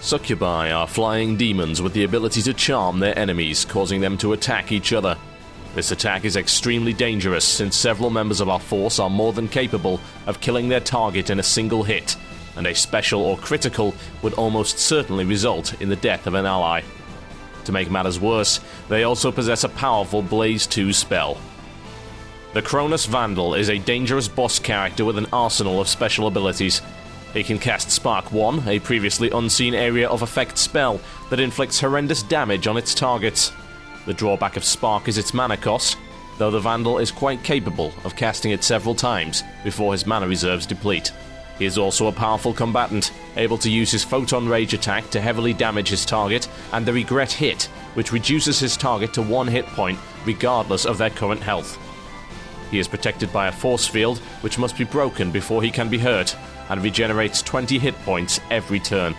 Succubi are flying demons with the ability to charm their enemies, causing them to attack each other. This attack is extremely dangerous since several members of our force are more than capable of killing their target in a single hit, and a special or critical would almost certainly result in the death of an ally. To make matters worse, they also possess a powerful Blaze 2 spell. The Cronus Vandal is a dangerous boss character with an arsenal of special abilities. He can cast Spark 1, a previously unseen area of effect spell that inflicts horrendous damage on its targets. The drawback of Spark is its mana cost, though the Vandal is quite capable of casting it several times before his mana reserves deplete. He is also a powerful combatant, able to use his Photon Rage attack to heavily damage his target, and the Regret Hit, which reduces his target to 1 hit point regardless of their current health. He is protected by a force field, which must be broken before he can be hurt, and regenerates 20 hit points every turn.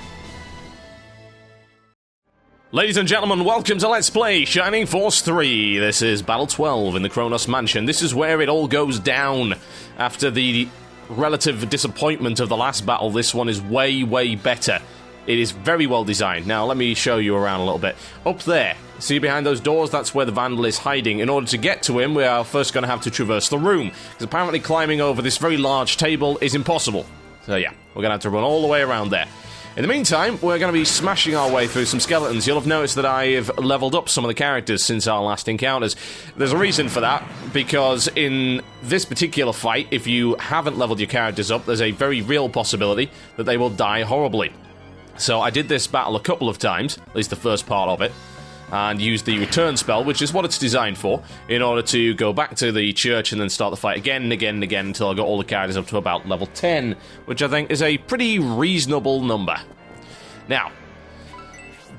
Ladies and gentlemen, welcome to Let's Play Shining Force 3. This is Battle 12 in the Cronus Mansion. This is where it all goes down. After the relative disappointment of the last battle, this one is way, way better. It is very well designed. Now, let me show you around a little bit. Up there, see behind those doors? That's where the Vandal is hiding. In order to get to him, we are first going to have to traverse the room, because apparently climbing over this very large table is impossible. So yeah, we're going to have to run all the way around there. In the meantime, we're going to be smashing our way through some skeletons. You'll have noticed that I've leveled up some of the characters since our last encounters. There's a reason for that, because in this particular fight, if you haven't leveled your characters up, there's a very real possibility that they will die horribly. So I did this battle a couple of times, at least the first part of it, and used the return spell, which is what it's designed for, in order to go back to the church and then start the fight again and again and again until I got all the characters up to about level 10, which I think is a pretty reasonable number. Now,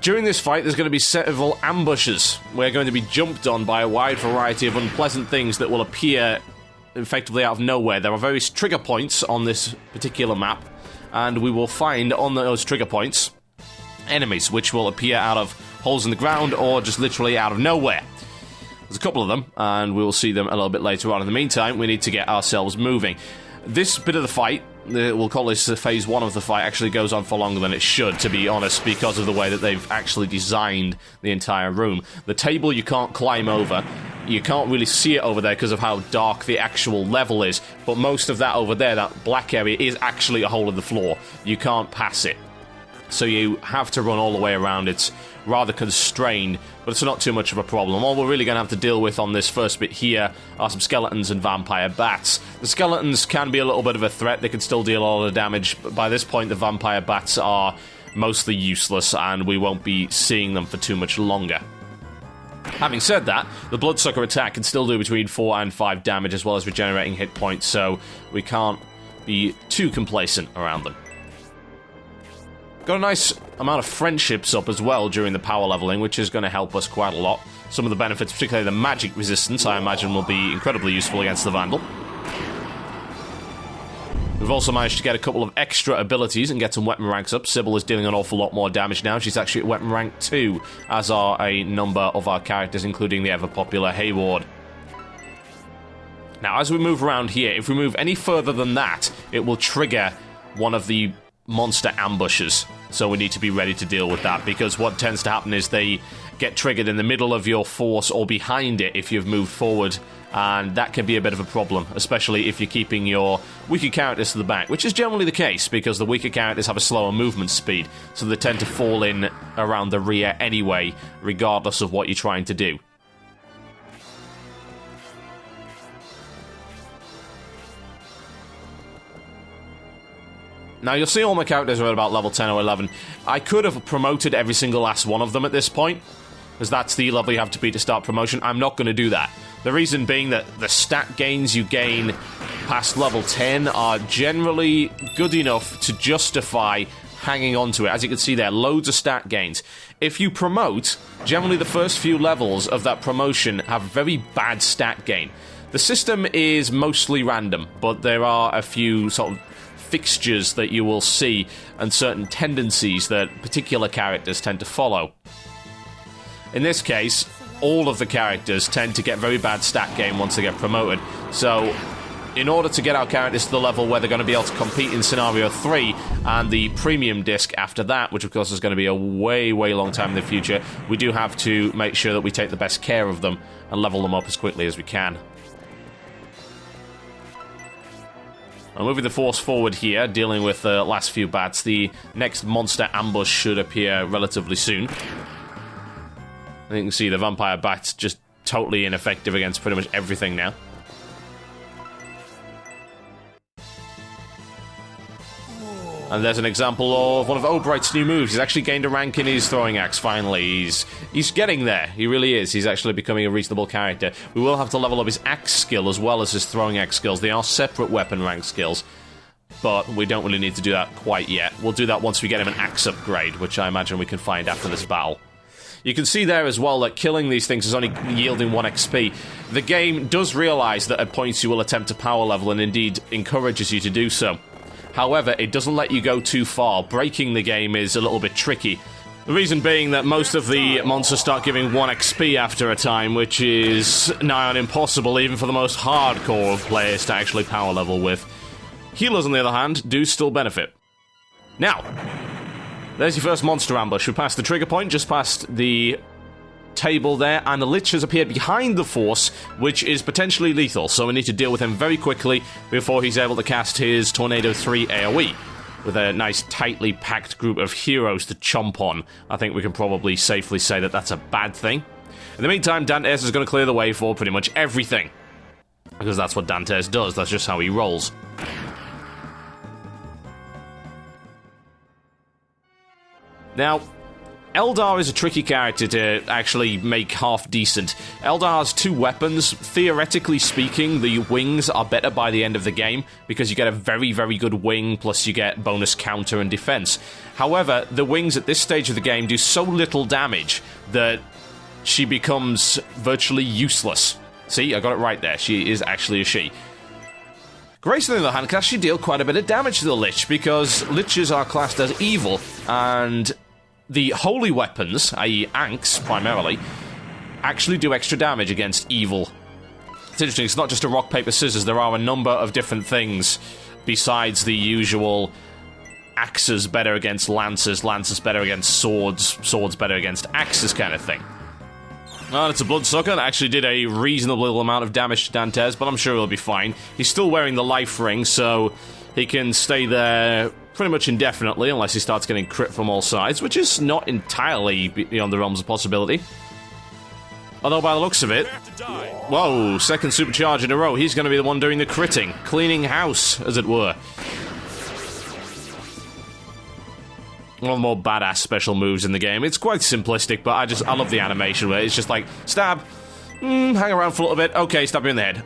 during this fight, there's going to be several ambushes. We're going to be jumped on by a wide variety of unpleasant things that will appear effectively out of nowhere. There are various trigger points on this particular map, and we will find on those trigger points enemies, which will appear out of holes in the ground or just literally out of nowhere. There's a couple of them, and we will see them a little bit later on. In the meantime, we need to get ourselves moving. This bit of the fight, we'll call this phase 1 of the fight, actually goes on for longer than it should, to be honest, because of the way that they've actually designed the entire room. The table you can't climb over. You can't really see it over there because of how dark the actual level is, but most of that over there, that black area, is actually a hole in the floor. You can't pass it. So you have to run all the way around. It's rather constrained, but it's not too much of a problem. All we're really going to have to deal with on this first bit here are some skeletons and vampire bats. The skeletons can be a little bit of a threat. They can still deal a lot of damage, but by this point the vampire bats are mostly useless, and we won't be seeing them for too much longer. Having said that, the Bloodsucker attack can still do between 4 and 5 damage, as well as regenerating hit points, so we can't be too complacent around them. Got a nice amount of friendships up as well during the power leveling, which is going to help us quite a lot. Some of the benefits, particularly the magic resistance, I imagine will be incredibly useful against the Vandal. We've also managed to get a couple of extra abilities and get some weapon ranks up. Sybil is dealing an awful lot more damage now. She's actually at weapon rank 2, as are a number of our characters, including the ever-popular Hayward. Now, as we move around here, if we move any further than that, it will trigger one of the monster ambushes. So we need to be ready to deal with that, because what tends to happen is they get triggered in the middle of your force or behind it if you've moved forward, and that can be a bit of a problem, especially if you're keeping your weaker characters to the back, which is generally the case, because the weaker characters have a slower movement speed, so they tend to fall in around the rear anyway, regardless of what you're trying to do. Now, you'll see all my characters are at about level 10 or 11. I could have promoted every single last one of them at this point, because that's the level you have to be to start promotion. I'm not going to do that. The reason being that the stat gains you gain past level 10 are generally good enough to justify hanging on to it. As you can see there, loads of stat gains. If you promote, generally the first few levels of that promotion have very bad stat gain. The system is mostly random, but there are a few sort of fixtures that you will see and certain tendencies that particular characters tend to follow. In this case, all of the characters tend to get very bad stat gain once they get promoted, so in order to get our characters to the level where they're going to be able to compete in Scenario 3 and the premium disc after that, which of course is going to be a way, way long time in the future, we do have to make sure that we take the best care of them and level them up as quickly as we can. I'm moving the force forward here, dealing with the last few bats. The next monster ambush should appear relatively soon. You can see the vampire bat's just totally ineffective against pretty much everything now. And there's an example of one of Obright's new moves. He's actually gained a rank in his throwing axe, finally. He's getting there. He really is. He's actually becoming a reasonable character. We will have to level up his axe skill as well as his throwing axe skills. They are separate weapon rank skills, but we don't really need to do that quite yet. We'll do that once we get him an axe upgrade, which I imagine we can find after this battle. You can see there as well that killing these things is only yielding 1 XP. The game does realise that at points you will attempt to power level and indeed encourages you to do so. However, it doesn't let you go too far. Breaking the game is a little bit tricky. The reason being that most of the monsters start giving 1 XP after a time, which is nigh on impossible even for the most hardcore of players to actually power level with. Healers, on the other hand, do still benefit. Now, there's your first monster ambush. We passed the trigger point, just past the table there, and the Lich has appeared behind the Force, which is potentially lethal, so we need to deal with him very quickly before he's able to cast his Tornado 3 AoE. With a nice tightly packed group of heroes to chomp on, I think we can probably safely say that that's a bad thing. In the meantime, Dantes is going to clear the way for pretty much everything, because that's what Dantes does, that's just how he rolls. Now, Eldar is a tricky character to actually make half decent. Eldar has 2 weapons. Theoretically speaking, the wings are better by the end of the game, because you get a very, very good wing, plus you get bonus counter and defense. However, the wings at this stage of the game do so little damage that she becomes virtually useless. See, I got it right there. She is actually a she. Grace, on the other hand, can actually deal quite a bit of damage to the Lich, because Liches are classed as evil, and the holy weapons, i.e. Anks, primarily, actually do extra damage against evil. It's interesting, it's not just a rock, paper, scissors, there are a number of different things besides the usual axes better against lances, lances better against swords, swords better against axes kind of thing. Oh, it's a bloodsucker that actually did a reasonable amount of damage to Dantes, but I'm sure he'll be fine. He's still wearing the life ring, so he can stay there pretty much indefinitely, unless he starts getting crit from all sides, which is not entirely beyond the realms of possibility. Although, by the looks of it... Whoa, second supercharge in a row. He's going to be the one doing the critting. Cleaning house, as it were. One of the more badass special moves in the game. It's quite simplistic, but I love the animation where it's just like, stab, hang around for a little bit, okay, stab you in the head.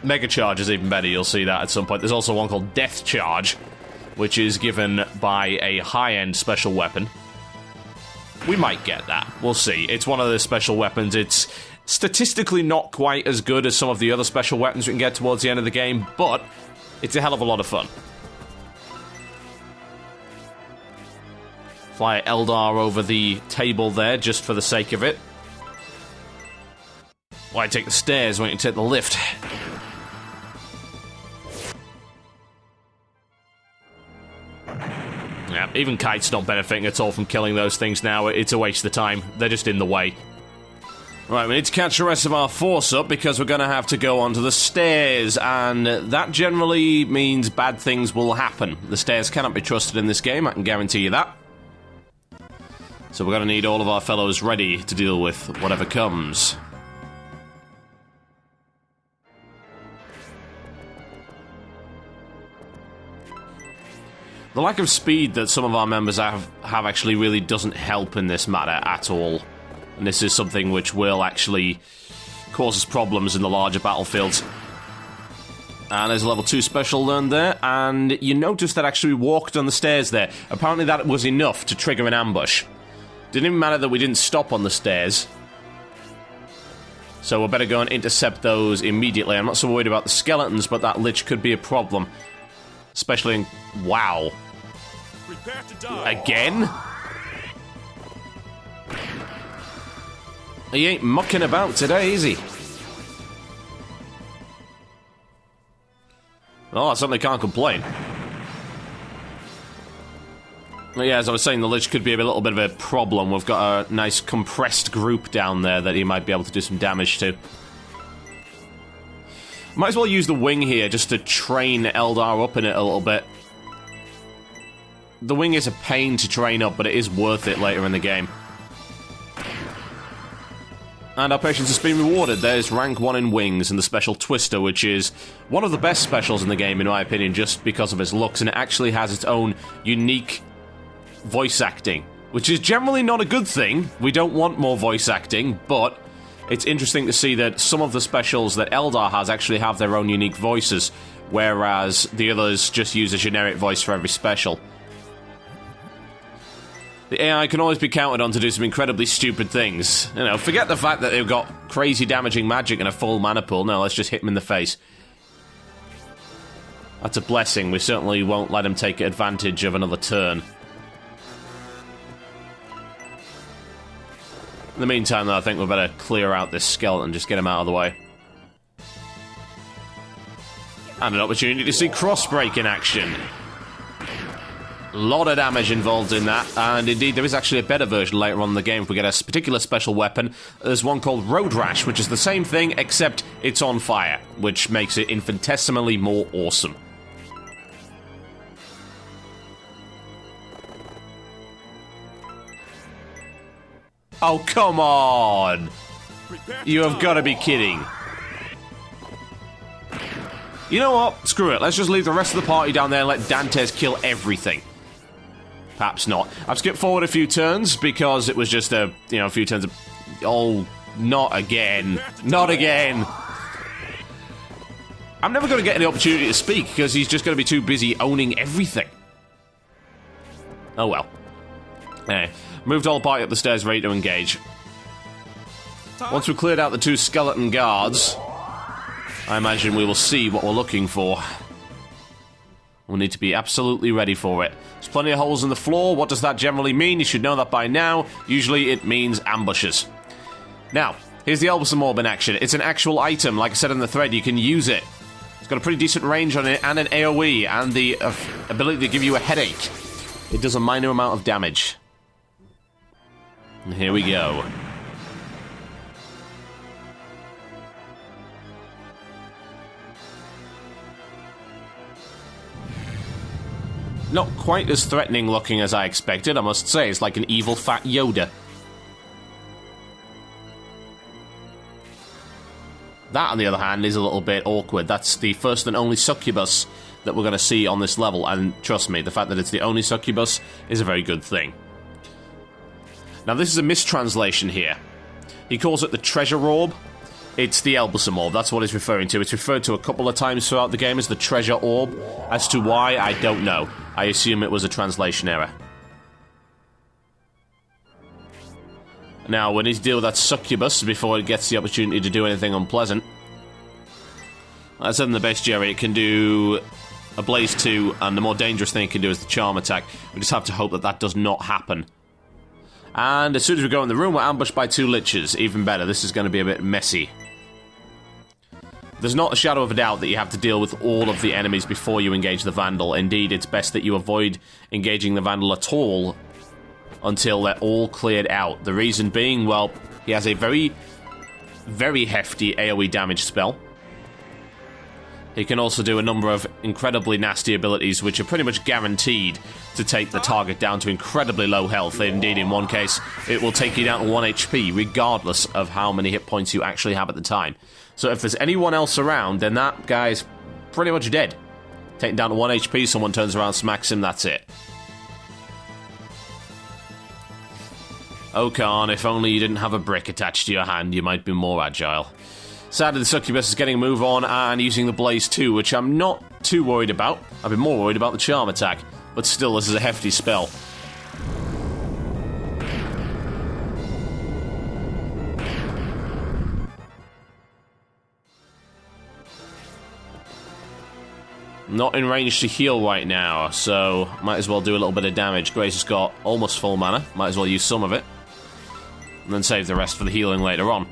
Mega Charge is even better, you'll see that at some point. There's also one called Death Charge, which is given by a high-end special weapon. We might get that. We'll see. It's one of the special weapons. It's statistically not quite as good as some of the other special weapons we can get towards the end of the game, but it's a hell of a lot of fun. Fly Eldar over the table there, just for the sake of it. Why take the stairs when you take the lift? Yeah, even Kite's not benefiting at all from killing those things now. It's a waste of time. They're just in the way. Right, we need to catch the rest of our force up because we're going to have to go onto the stairs, and that generally means bad things will happen. The stairs cannot be trusted in this game, I can guarantee you that. So we're going to need all of our fellows ready to deal with whatever comes. The lack of speed that some of our members have actually really doesn't help in this matter at all. And this is something which will actually cause us problems in the larger battlefields. And there's a level 2 special learned there, and you notice that actually we walked on the stairs there. Apparently that was enough to trigger an ambush. Didn't even matter that we didn't stop on the stairs. So we better go and intercept those immediately. I'm not so worried about the skeletons, but that Lich could be a problem. Especially in... Wow. Again? He ain't mucking about today, is he? Well, I certainly can't complain. But yeah, as I was saying, the Lich could be a little bit of a problem. We've got a nice compressed group down there that he might be able to do some damage to. Might as well use the wing here just to train Eldar up in it a little bit. The wing is a pain to train up, but it is worth it later in the game. And our patience has been rewarded. There's rank 1 in wings and the special Twister, which is one of the best specials in the game, in my opinion, just because of its looks, and it actually has its own unique voice acting, which is generally not a good thing. We don't want more voice acting, but it's interesting to see that some of the specials that Eldar has actually have their own unique voices, whereas the others just use a generic voice for every special. The AI can always be counted on to do some incredibly stupid things. You know, forget the fact that they've got crazy damaging magic and a full mana pool. No, let's just hit them in the face. That's a blessing. We certainly won't let him take advantage of another turn. In the meantime, though, I think we better clear out this skeleton, just get him out of the way. And an opportunity to see Crossbreak in action. A lot of damage involved in that, and indeed there is actually a better version later on in the game if we get a particular special weapon. There's one called Road Rash, which is the same thing, except it's on fire, which makes it infinitesimally more awesome. Oh, come on! You have got to be kidding. You know what? Screw it. Let's just leave the rest of the party down there and let Dantes kill everything. Perhaps not. I've skipped forward a few turns because it was just a few turns of... Oh, not again. Not again. I'm never going to get any opportunity to speak because he's just going to be too busy owning everything. Oh well. Anyway, moved all the party up the stairs, ready to engage. Once we've cleared out the 2 skeleton guards, I imagine we will see what we're looking for. We'll need to be absolutely ready for it. There's plenty of holes in the floor. What does that generally mean? You should know that by now. Usually it means ambushes. Now, here's the Elbison Orb in action. It's an actual item. Like I said in the thread, you can use it. It's got a pretty decent range on it and an AoE and the ability to give you a headache. It does a minor amount of damage. And here we go. Not quite as threatening looking as I expected, I must say. It's like an evil fat Yoda. That, on the other hand, is a little bit awkward. That's the first and only succubus that we're going to see on this level, and trust me, the fact that it's the only succubus is a very good thing. Now, this is a mistranslation here. He calls it the Treasure Orb. It's the Elbison Orb, that's what he's referring to. It's referred to a couple of times throughout the game as the Treasure Orb. As to why, I don't know. I assume it was a translation error. Now, we need to deal with that succubus before it gets the opportunity to do anything unpleasant. As I said in the base, Jerry, it can do a Blaze 2, and the more dangerous thing it can do is the Charm attack. We just have to hope that that does not happen. And as soon as we go in the room, we're ambushed by 2 liches. Even better, this is going to be a bit messy. There's not a shadow of a doubt that you have to deal with all of the enemies before you engage the Vandal. Indeed, it's best that you avoid engaging the Vandal at all until they're all cleared out. The reason being, well, he has a very, very hefty AoE damage spell. He can also do a number of incredibly nasty abilities which are pretty much guaranteed to take the target down to incredibly low health. Indeed, in one case, it will take you down to 1 HP, regardless of how many hit points you actually have at the time. So if there's anyone else around, then that guy's pretty much dead. Taken down to 1 HP, someone turns around, smacks him, that's it. Oh, Khan, if only you didn't have a brick attached to your hand, you might be more agile. Sadly, the Succubus is getting a move on and using the Blaze 2, which I'm not too worried about. I've been more worried about the Charm attack, but still, this is a hefty spell. Not in range to heal right now, so might as well do a little bit of damage. Grace has got almost full mana, might as well use some of it. And then save the rest for the healing later on.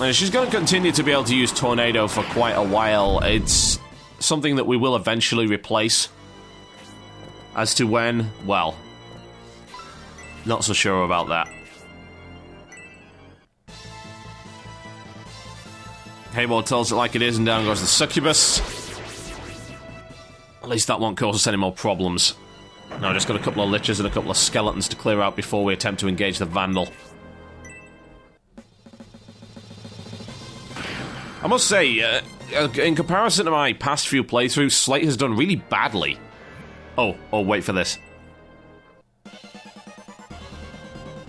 And she's going to continue to be able to use Tornado for quite a while. It's something that we will eventually replace. As to when, well, not so sure about that. Hayward tells it like it is, and down goes the Succubus. At least that won't cause us any more problems. Now, just got a couple of liches and a couple of skeletons to clear out before we attempt to engage the Vandal. I must say, in comparison to my past few playthroughs, Slate has done really badly. Oh, wait for this.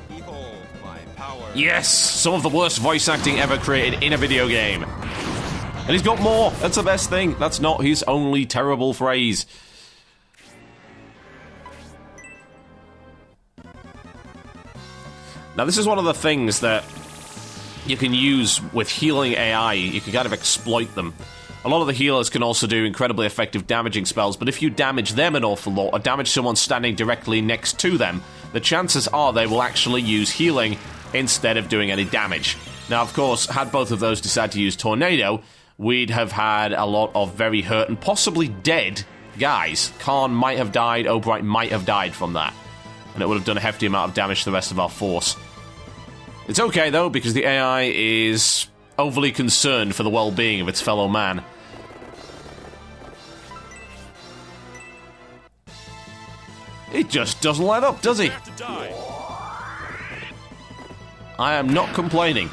Behold my power. Yes! Some of the worst voice acting ever created in a video game. And he's got more! That's the best thing. That's not his only terrible phrase. Now, this is one of the things that you can use with healing AI. You can kind of exploit them. A lot of the healers can also do incredibly effective damaging spells, but if you damage them an awful lot, or damage someone standing directly next to them, the chances are they will actually use healing instead of doing any damage. Now, of course, had both of those decide to use Tornado, we'd have had a lot of very hurt and possibly dead guys. Khan might have died, Obright might have died from that, and it would have done a hefty amount of damage to the rest of our force. It's okay, though, because the AI is overly concerned for the well-being of its fellow man. It just doesn't let up, does he? I am not complaining.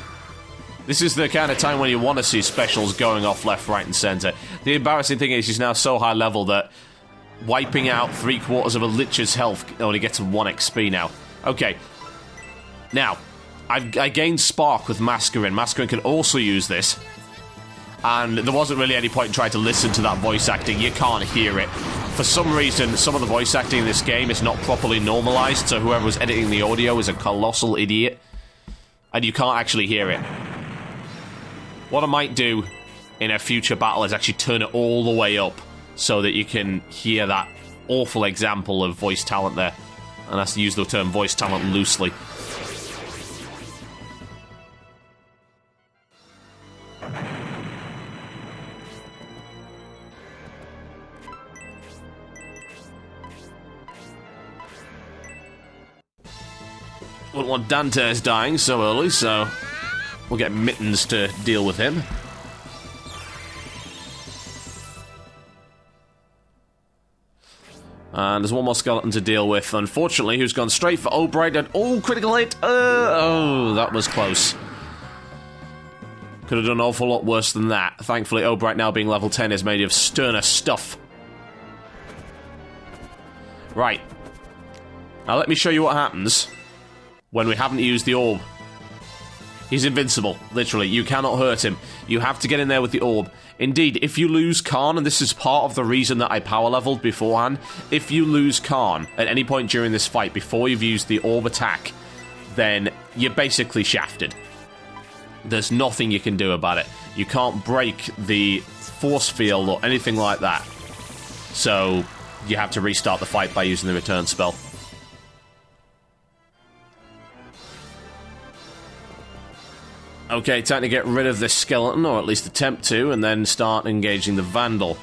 This is the kind of time when you want to see specials going off left, right, and centre. The embarrassing thing is he's now so high level that wiping out 3/4 of a Lich's health only gets him 1 XP now. Okay. Now, I gained Spark with Mascarin. Mascarin can also use this. And there wasn't really any point in trying to listen to that voice acting. You can't hear it. For some reason, some of the voice acting in this game is not properly normalized, so whoever was editing the audio is a colossal idiot. And you can't actually hear it. What I might do in a future battle is actually turn it all the way up so that you can hear that awful example of voice talent there. And that's to use the term voice talent loosely. Wouldn't want Dantes dying so early, so we'll get Mittens to deal with him. And there's one more skeleton to deal with, unfortunately, who's gone straight for Obright and... Oh, critical hit! Oh, that was close. Could have done an awful lot worse than that. Thankfully, Obright now being level 10 is made of sterner stuff. Right. Now let me show you what happens when we haven't used the orb. He's invincible, literally. You cannot hurt him. You have to get in there with the orb. Indeed, if you lose Khan, and this is part of the reason that I power leveled beforehand, if you lose Khan at any point during this fight before you've used the orb attack, then you're basically shafted. There's nothing you can do about it. You can't break the force field or anything like that. So you have to restart the fight by using the return spell. Okay, time to get rid of this skeleton, or at least attempt to, and then start engaging the Vandal.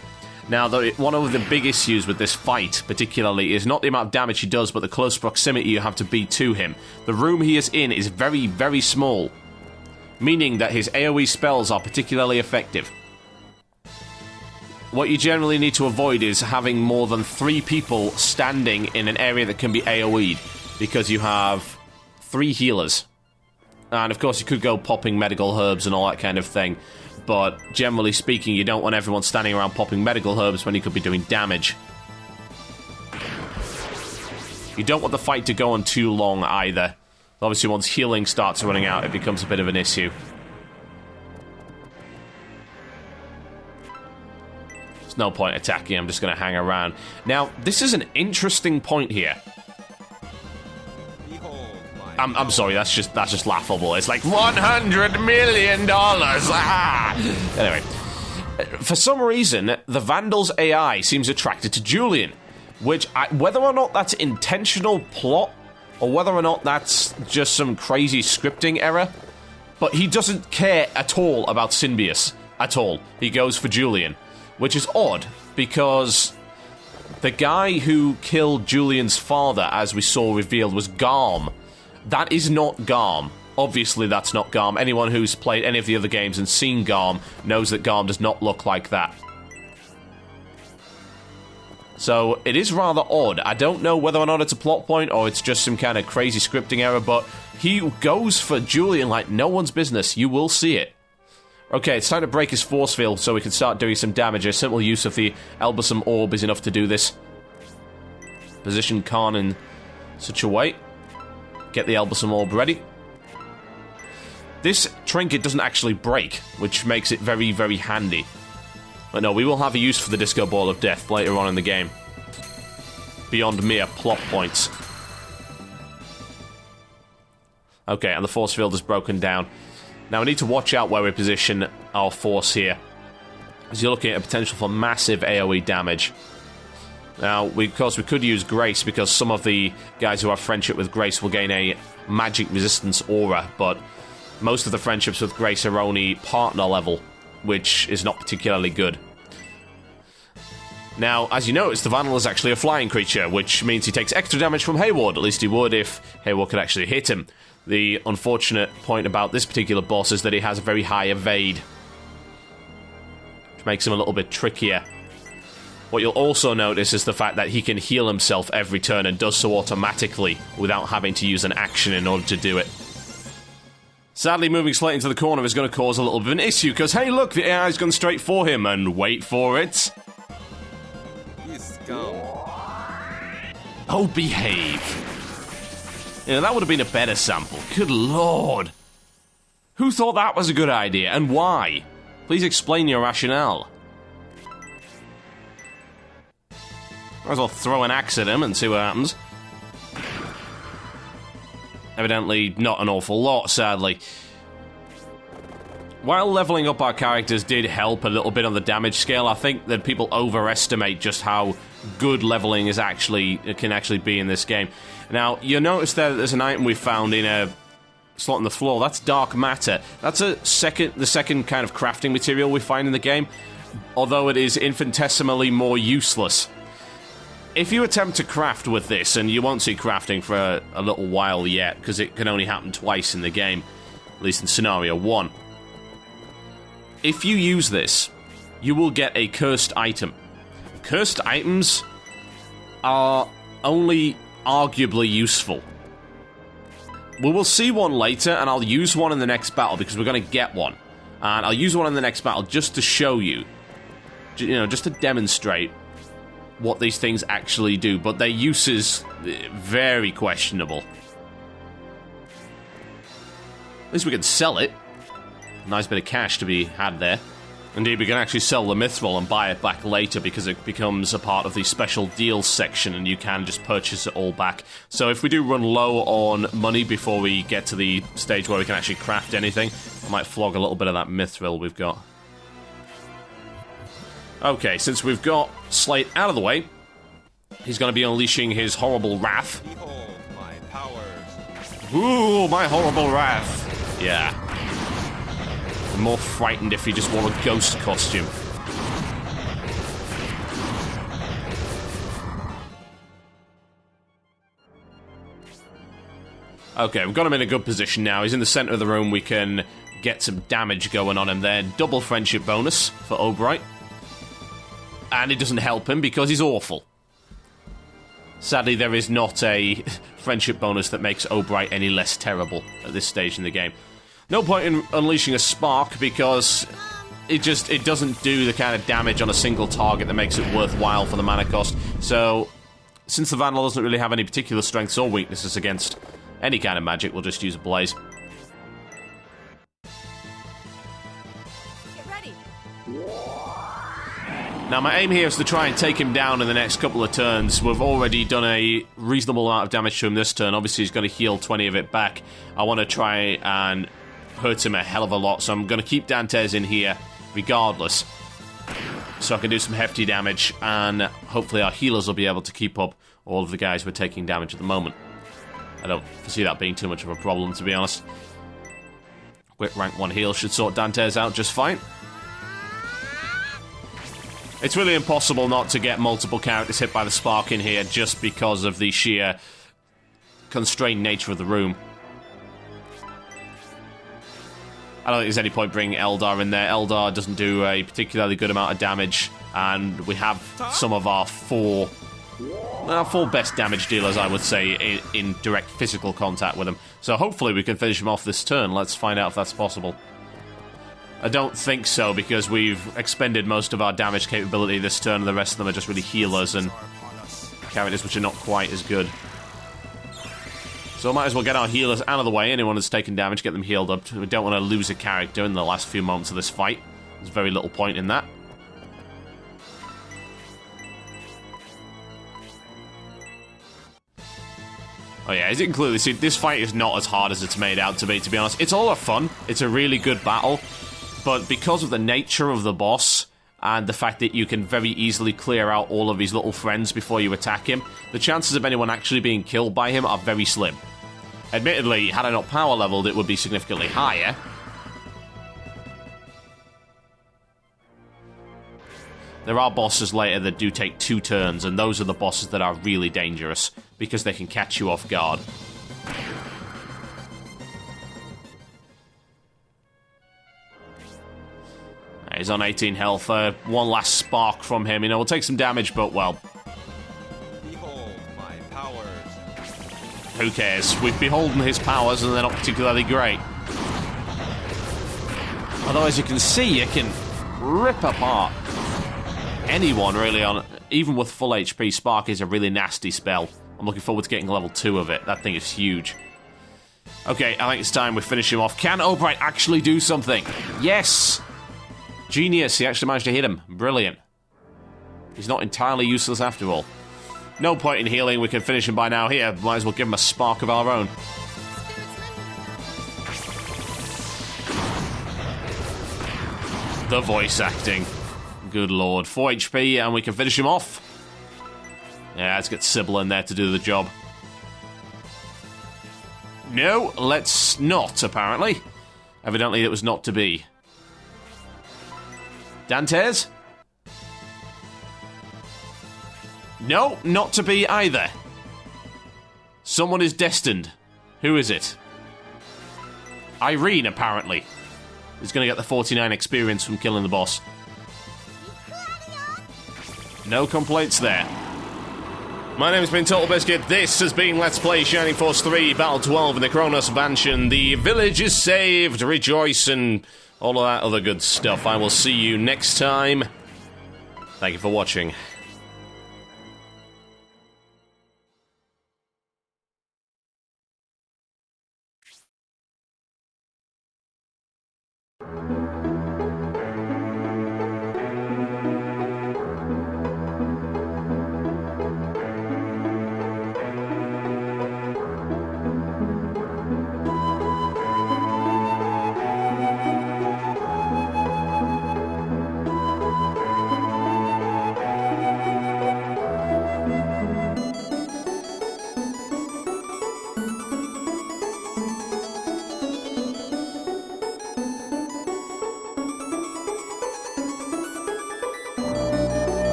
Now, one of the big issues with this fight, particularly, is not the amount of damage he does, but the close proximity you have to be to him. The room he is in is very, very small, meaning that his AoE spells are particularly effective. What you generally need to avoid is having more than 3 people standing in an area that can be AoE'd, because you have 3 healers. And of course you could go popping medical herbs and all that kind of thing, but generally speaking you don't want everyone standing around popping medical herbs when you could be doing damage. You don't want the fight to go on too long either. Obviously once healing starts running out it becomes a bit of an issue. There's no point attacking, I'm just going to hang around. Now, this is an interesting point here. I'm sorry, that's just laughable. It's like $100 million. Ah! Anyway, for some reason, the Vandal's AI seems attracted to Julian, which, whether or not that's intentional plot, or whether or not that's just some crazy scripting error, But he doesn't care at all about Synbius. At all. He goes for Julian. Which is odd, because the guy who killed Julian's father, as we saw revealed, was Garm. That is not Garm. Obviously, that's not Garm. Anyone who's played any of the other games and seen Garm knows that Garm does not look like that. So, it is rather odd. I don't know whether or not it's a plot point or it's just some kind of crazy scripting error, but he goes for Julian like no one's business. You will see it. Okay, it's time to break his force field so we can start doing some damage. A simple use of the Elbasum Orb is enough to do this. Position Khan in such a way. Get the Elbasum Orb ready. This trinket doesn't actually break, which makes it very, very handy. But no, we will have a use for the Disco Ball of Death later on in the game. Beyond mere plot points. Okay, and the force field is broken down. Now, we need to watch out where we position our force here, as you're looking at a potential for massive AoE damage. Now, of course, we could use Grace, because some of the guys who have friendship with Grace will gain a magic resistance aura, but most of the friendships with Grace are only partner level, which is not particularly good. Now, as you notice, the Vandal is actually a flying creature, which means he takes extra damage from Hayward. At least he would if Hayward could actually hit him. The unfortunate point about this particular boss is that he has a very high evade, which makes him a little bit trickier. What you'll also notice is the fact that he can heal himself every turn and does so automatically without having to use an action in order to do it. Sadly, moving Slate into the corner is going to cause a little bit of an issue, because, hey look, the AI's gone straight for him, and wait for it. You scum. Oh, behave. Yeah, that would have been a better sample. Good lord. Who thought that was a good idea, and why? Please explain your rationale. Might as well throw an axe at him and see what happens. Evidently, not an awful lot, sadly. While leveling up our characters did help a little bit on the damage scale, I think that people overestimate just how good leveling is can actually be in this game. Now, you'll notice there that there's an item we found in a slot on the floor. That's dark matter. That's the second kind of crafting material we find in the game, although it is infinitesimally more useless. If you attempt to craft with this, and you won't see crafting for a little while yet, because it can only happen twice in the game, at least in Scenario 1. If you use this, you will get a cursed item. Cursed items are only arguably useful. We will see one later, and I'll use one in the next battle, because we're going to get one. And I'll use one in the next battle just to show you, just to demonstrate what these things actually do, but their use is very questionable. At least we can sell it. Nice bit of cash to be had there. Indeed, we can actually sell the Mithril and buy it back later, because it becomes a part of the special deals section and you can just purchase it all back. So if we do run low on money before we get to the stage where we can actually craft anything, I might flog a little bit of that Mithril we've got. Okay, since we've got Slate out of the way, he's going to be unleashing his horrible wrath. Behold my powers. Ooh, my horrible wrath. Yeah. I'm more frightened if he just wore a ghost costume. Okay, we've got him in a good position now. He's in the center of the room. We can get some damage going on him there. Double friendship bonus for Obright. And it doesn't help him because he's awful. Sadly, there is not a friendship bonus that makes Obright any less terrible at this stage in the game. No point in unleashing a spark because it doesn't do the kind of damage on a single target that makes it worthwhile for the mana cost. So, since the Vandal doesn't really have any particular strengths or weaknesses against any kind of magic, we'll just use a Blaze. Get ready. Now, my aim here is to try and take him down in the next couple of turns. We've already done a reasonable amount of damage to him this turn. Obviously, he's going to heal 20 of it back. I want to try and hurt him a hell of a lot, so I'm going to keep Dantes in here regardless, so I can do some hefty damage, and hopefully our healers will be able to keep up all of the guys who are taking damage at the moment. I don't foresee that being too much of a problem, to be honest. Quick rank 1 heal should sort Dantes out just fine. It's really impossible not to get multiple characters hit by the spark in here just because of the sheer constrained nature of the room. I don't think there's any point bringing Eldar in there. Eldar doesn't do a particularly good amount of damage, and we have some of our four best damage dealers, I would say, in direct physical contact with them. So hopefully we can finish him off this turn. Let's find out if that's possible. I don't think so, because we've expended most of our damage capability this turn, and the rest of them are just really healers and characters which are not quite as good. So we might as well get our healers out of the way. Anyone that's taken damage, get them healed up. We don't want to lose a character in the last few moments of this fight. There's very little point in that. Oh yeah, as you can clearly see, this fight is not as hard as it's made out to be honest. It's a lot of fun. It's a really good battle. But because of the nature of the boss, and the fact that you can very easily clear out all of his little friends before you attack him, the chances of anyone actually being killed by him are very slim. Admittedly, had I not power leveled, it would be significantly higher. There are bosses later that do take 2 turns, and those are the bosses that are really dangerous, because they can catch you off guard. He's on 18 health. One last spark from him. You know, we'll take some damage, but, well... Behold my powers. Who cares? We've beholden his powers, and they're not particularly great. Although, as you can see, you can rip apart anyone, really, on... Even with full HP, Spark is a really nasty spell. I'm looking forward to getting level 2 of it. That thing is huge. Okay, I think it's time we finish him off. Can Obright actually do something? Yes! Genius, he actually managed to hit him. Brilliant. He's not entirely useless after all. No point in healing, we can finish him by now here. Might as well give him a spark of our own. The voice acting. Good lord. 4 HP and we can finish him off. Yeah, let's get Sybil in there to do the job. No, let's not, apparently. Evidently it was not to be. Dantes? No, not to be either. Someone is destined. Who is it? Irene, apparently, is going to get the 49 experience from killing the boss. No complaints there. My name has been Totalbiscuit. This has been Let's Play Shining Force 3 Battle 12 in the Cronus Vandal. The village is saved. Rejoice and all of that other good stuff. I will see you next time. Thank you for watching.